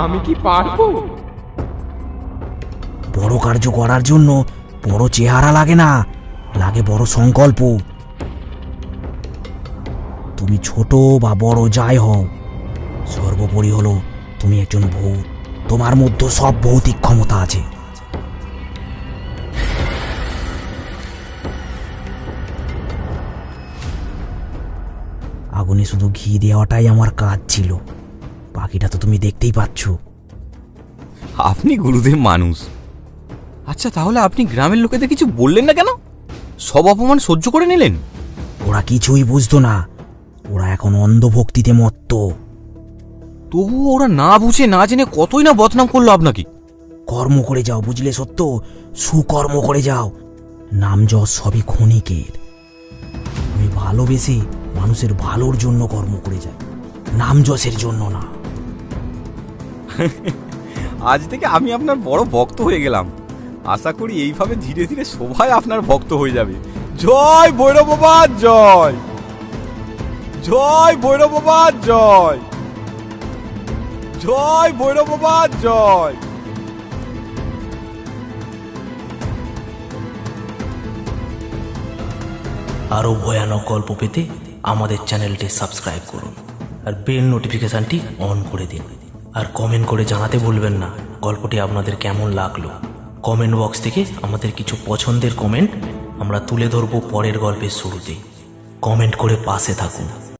আমি কি পারবো? বড় কার্য করার জন্য বড় চেহারা লাগে না, লাগে বড় সংকল্প। তুমি ছোট বা বড় যাই হও, সর্বোপরি হলো তুমি একজন ভূত। তোমার মধ্যে সব ভৌতিক ক্ষমতা আছে। আগুনে শুধু ঘি দেওয়াটাই আমার কাজ ছিল, বাকিটা তো তুমি দেখতেই পাচ্ছ। আপনি গুরুদেব মানুষ। আচ্ছা, তাহলে আপনি গ্রামের লোকেদের কিছু বললেন না কেন? সব অপমান সহ্য করে নিলেন? ওরা কিছুই বুঝতো না, ওরা এখন অন্ধভক্তিতে মত্ত। তবুও ওরা না বুঝে না জেনে কতই না বদনাম করলো আপনাকে। কর্ম করে যাও, বুঝলে সত্য? সুকর্ম করে যাও। নাম যশ সবই ক্ষণিকের। আমি ভালোবেসে মানুষের ভালোর জন্য কর্ম করে যাই, নাম যশের জন্য না। আজ থেকে আমি আপনার বড় ভক্ত হয়ে গেলাম। আশা করি এইভাবে ধীরে ধীরে সবাই আপনার ভক্ত হয়ে যাবে। জয় ভৈরব বাবা জয়, জয় ভৈরব বাবা জয়, জয় ভৈরব বাবা জয়। আরও ভয়ানক গল্প পেতে আমাদের চ্যানেলটি সাবস্ক্রাইব করুন আর বেল নোটিফিকেশনটি অন করে দিন। আর কমেন্ট করে জানাতে ভুলবেন না গল্পটি আপনাদের কেমন লাগলো। কমেন্ট বক্স থেকে আমাদের কিছু পছন্দের কমেন্ট আমরা তুলে ধরবো পরের গল্পের শুরুতে। কমেন্ট করে পাশে থাকুন।